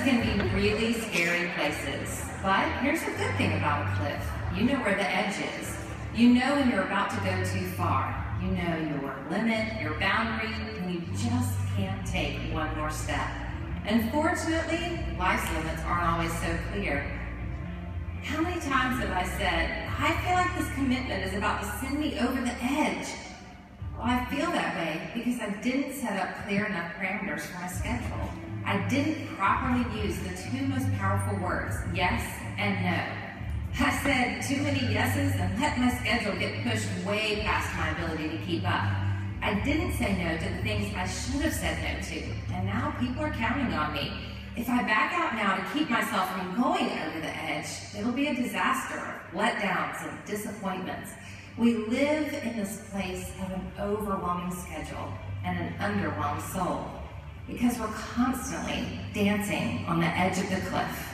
can be really scary places, but here's a good thing about a cliff. You know where the edge is. You know when you're about to go too far. You know your limit, your boundary, and you just can't take one more step. Unfortunately, life's limits aren't always so clear. How many times have I said, I feel like this commitment is about to send me over the edge? Well, I feel that way because I didn't set up clear enough parameters for my schedule. I didn't properly use the two most powerful words, yes and no. I said too many yeses and let my schedule get pushed way past my ability to keep up. I didn't say no to the things I should have said no to, and now people are counting on me. If I back out now to keep myself from going over the edge, it'll be a disaster of letdowns and disappointments. We live in this place of an overwhelming schedule and an underwhelmed soul because we're constantly dancing on the edge of the cliff.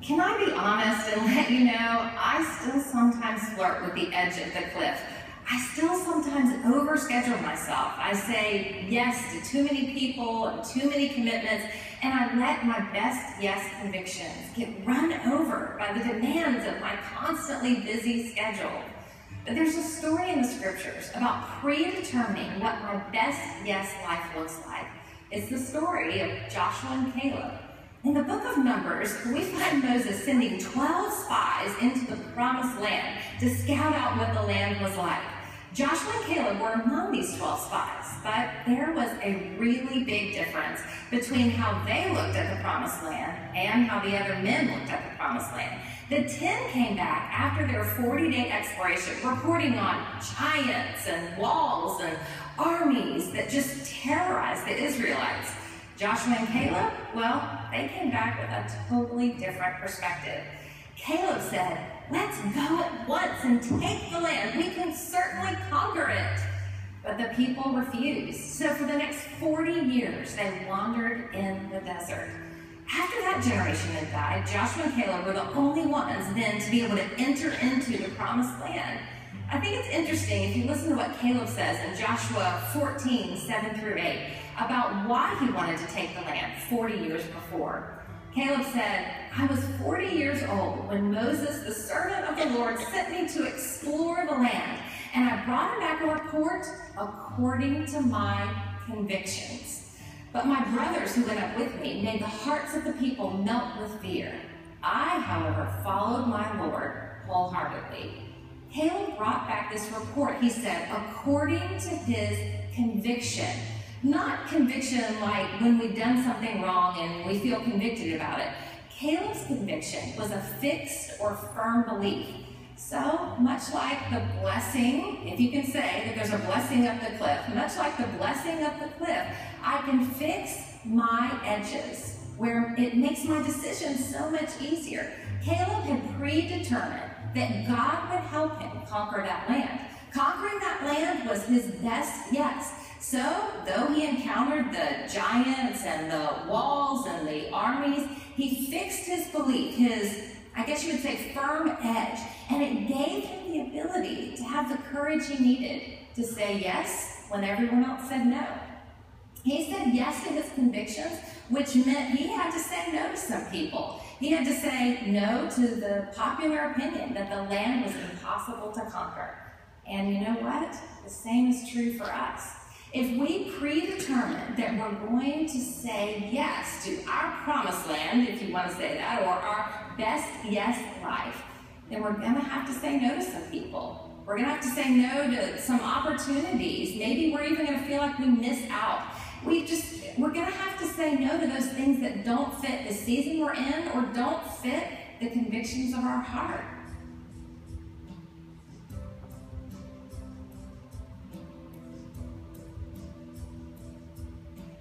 Can I be honest and let you know, I still sometimes flirt with the edge of the cliff. I still sometimes overschedule myself. I say yes to too many people and too many commitments, and I let my best yes convictions get run over by the demands of my constantly busy schedule. But there's a story in the scriptures about predetermining what my best yes life looks like. It's the story of Joshua and Caleb. In the book of Numbers, we find Moses sending 12 spies into the promised land to scout out what the land was like. Joshua and Caleb were among these 12 spies, but there was a really big difference between how they looked at the promised land and how the other men looked at the promised land. The 10 came back after their 40-day exploration, reporting on giants and walls and armies that just terrorized the Israelites. Joshua and Caleb, well, they came back with a totally different perspective. Caleb said, let's go at once and take the land. We can certainly conquer it. But the people refused. So for the next 40 years, they wandered in the desert. After that generation had died, Joshua and Caleb were the only ones then to be able to enter into the promised land. I think it's interesting if you listen to what Caleb says in Joshua 14, 7 through 8, about why he wanted to take the land 40 years before. Caleb said, I was 40 years old when Moses, the servant of the Lord, sent me to explore the land, and I brought him back a report according to my convictions. But my brothers who went up with me made the hearts of the people melt with fear. I, however, followed my Lord wholeheartedly. Caleb brought back this report, he said, according to his conviction. Not conviction like when we've done something wrong and we feel convicted about it. Caleb's conviction was a fixed or firm belief. So much like the blessing, if you can say that there's a blessing up the cliff, much like the blessing up the cliff, I can fix my edges where it makes my decisions so much easier. Caleb had predetermined that God would help him conquer that land. Conquering that land was his best yes. So, though he encountered the giants and the walls and the armies, he fixed his belief, his, I guess you would say, firm edge, and it gave him the ability to have the courage he needed to say yes when everyone else said no. He said yes to his convictions, which meant he had to say no to some people. He had to say no to the popular opinion that the land was impossible to conquer. And you know what? The same is true for us. If we predetermine that we're going to say yes to our promised land, if you want to say that, or our best yes life, then we're going to have to say no to some people. We're going to have to say no to some opportunities. Maybe we're even going to feel like we miss out. We're going to have to say no to those things that don't fit the season we're in or don't fit the convictions of our heart.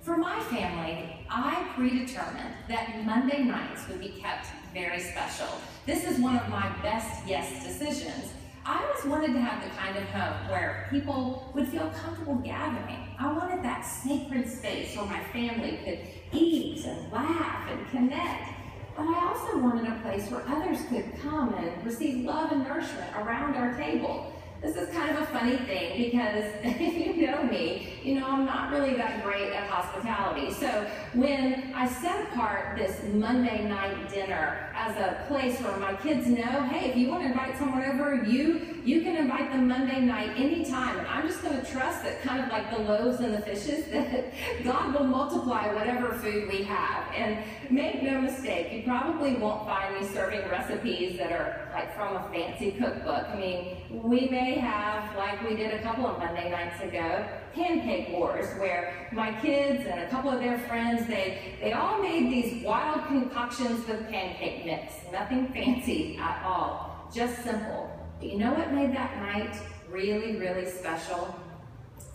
For my family, I predetermined that Monday nights would be kept very special. This is one of my best yes decisions. I always wanted to have the kind of home where people would feel comfortable gathering. I wanted that sacred space where my family could eat and laugh and connect. But I also wanted a place where others could come and receive love and nourishment around our table. This is kind of a funny thing because if you know me, you know I'm not really that great at hospitality. So when I set apart this Monday night dinner as a place where my kids know, hey, if you want to invite someone over, you can invite them Monday night anytime. And I'm just going to trust that, kind of like the loaves and the fishes, that God will multiply whatever food we have. And make no mistake, you probably won't find me serving recipes that are like from a fancy cookbook. I mean, we may have, like we did a couple of Monday nights ago, pancake wars, where my kids and a couple of their friends, they all made these wild concoctions with pancake mix. Nothing fancy at all, just simple. But you know what made that night really, really special?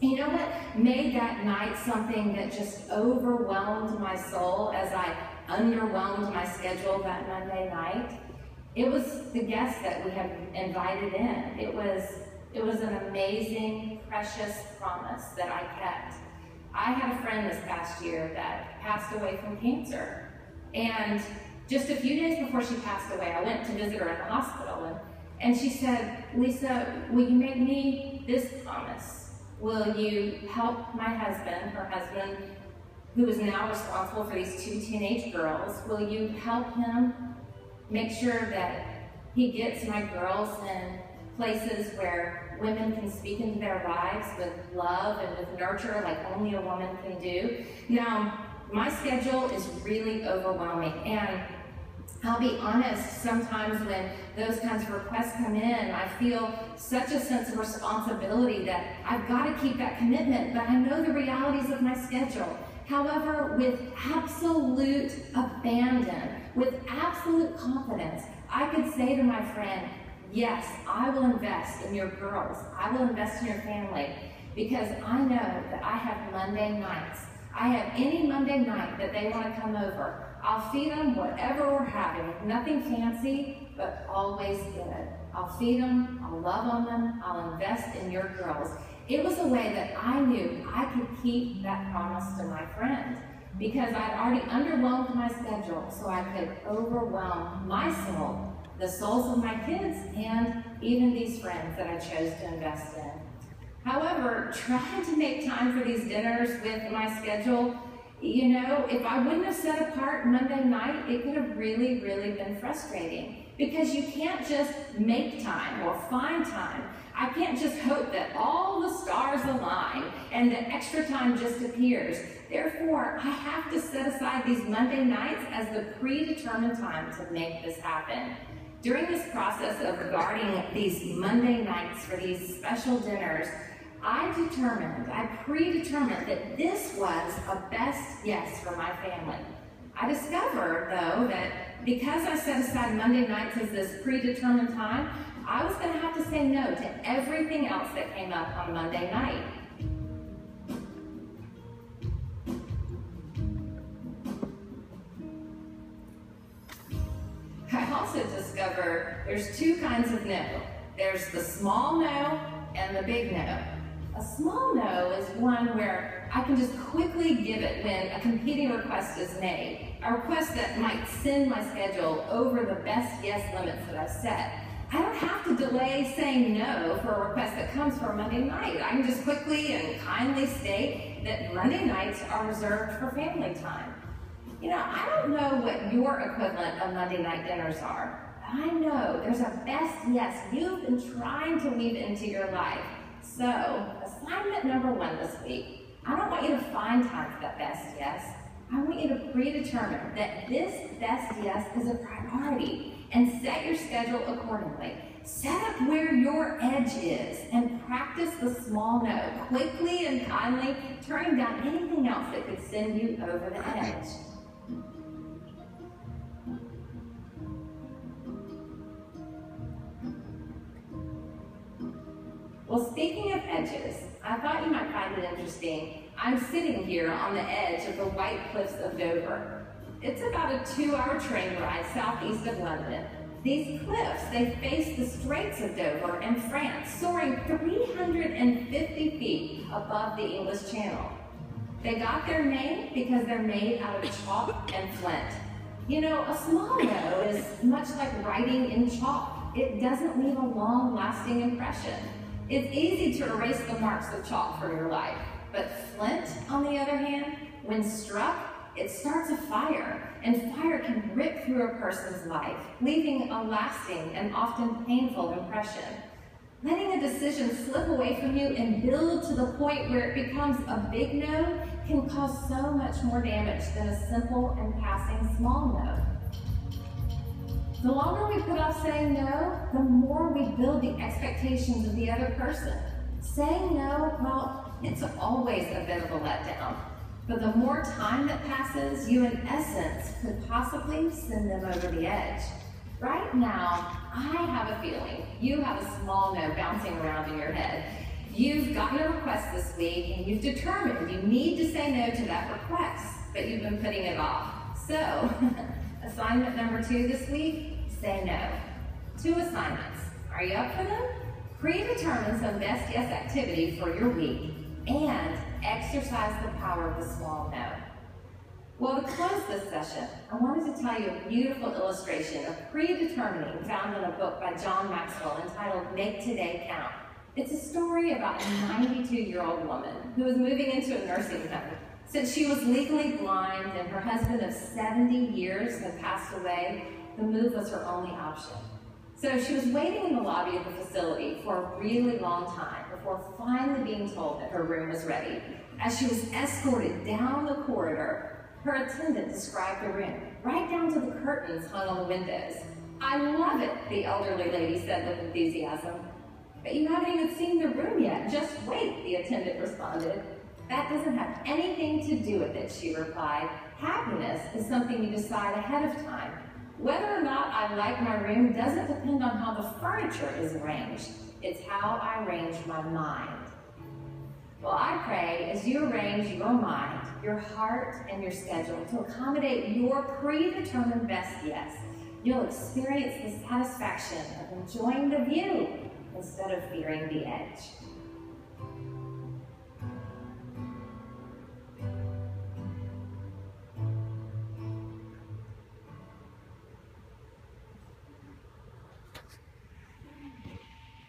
You know what made that night something that just overwhelmed my soul as I underwhelmed my schedule that Monday night? It was the guests that we had invited in. It was an amazing, precious promise that I kept. I had a friend this past year that passed away from cancer. And just a few days before she passed away, I went to visit her in the hospital. And she said, Lisa, will you make me this promise? Will you help my husband, her husband, who is now responsible for these 2 teenage girls, will you help him make sure that he gets my girls in places where women can speak into their lives with love and with nurture like only a woman can do? Now, my schedule is really overwhelming, and I'll be honest, sometimes when those kinds of requests come in, I feel such a sense of responsibility that I've got to keep that commitment, but I know the realities of my schedule. However, with absolute abandon, with absolute confidence, I could say to my friend, yes, I will invest in your girls. I will invest in your family, because I know that I have Monday nights. I have any Monday night that they want to come over. I'll feed them whatever we're having. Nothing fancy, but always good. I'll feed them, I'll love on them, I'll invest in your girls. It was a way that I knew I could keep that promise to my friend, because I'd already underwhelmed my schedule, so I could overwhelm my soul, the souls of my kids, and even these friends that I chose to invest in. However, trying to make time for these dinners with my schedule, you know, if I wouldn't have set apart Monday night, it could have really, really been frustrating, because you can't just make time or find time. I can't just hope that all the stars align and the extra time just appears. Therefore, I have to set aside these Monday nights as the predetermined time to make this happen. During this process of guarding these Monday nights for these special dinners, I predetermined that this was a best yes for my family. I discovered, though, that because I set aside Monday nights as this predetermined time, I was going to have to say no to everything else that came up on Monday night. I also discovered there's 2 kinds of no. There's the small no and the big no. A small no is one where I can just quickly give it when a competing request is made, a request that might send my schedule over the best yes limits that I've set. I don't have to delay saying no for a request that comes for Monday night. I can just quickly and kindly state that Monday nights are reserved for family time. You know, I don't know what your equivalent of Monday night dinners are. I know there's a best yes you've been trying to weave into your life. So, assignment number 1 this week, I don't want you to find time for that best yes. I want you to predetermine that this best yes is a priority and set your schedule accordingly. Set up where your edge is and practice the small no, quickly and kindly turning down anything else that could send you over the edge. Well, speaking of edges, I thought you might find it interesting. I'm sitting here on the edge of the White Cliffs of Dover. It's about a 2-hour train ride southeast of London. These cliffs, they face the Straits of Dover in France, soaring 350 feet above the English Channel. They got their name because they're made out of chalk and flint. You know, a small no is much like writing in chalk. It doesn't leave a long-lasting impression. It's easy to erase the marks of chalk from your life, but flint, on the other hand, when struck, it starts a fire, and fire can rip through a person's life, leaving a lasting and often painful impression. Letting a decision slip away from you and build to the point where it becomes a big no can cause so much more damage than a simple and passing small no. The longer we put off saying no, the more we build the expectations of the other person. Saying no, well, it's always a bit of a letdown. But the more time that passes, you in essence could possibly send them over the edge. Right now, I have a feeling you have a small no bouncing around in your head. You've gotten a request this week and you've determined you need to say no to that request, but you've been putting it off. So, assignment number 2 this week, say no. 2 assignments. Are you up for them? Predetermine some best yes activity for your week and exercise the power of a small no. Well, to close this session, I wanted to tell you a beautiful illustration of predetermining found in a book by John Maxwell entitled Make Today Count. It's a story about a 92-year-old woman who was moving into a nursing home. Since she was legally blind and her husband of 70 years had passed away, the move was her only option. So she was waiting in the lobby of the facility for a really long time before finally being told that her room was ready. As she was escorted down the corridor, her attendant described the room, right down to the curtains hung on the windows. "I love it," the elderly lady said with enthusiasm. "But you haven't even seen the room yet. Just wait," the attendant responded. "That doesn't have anything to do with it," she replied. "Happiness is something you decide ahead of time. Whether or not I like my room doesn't depend on how the furniture is arranged. It's how I arrange my mind." Well, I pray as you arrange your mind, your heart, and your schedule to accommodate your predetermined best yes, you'll experience the satisfaction of enjoying the view instead of fearing the edge.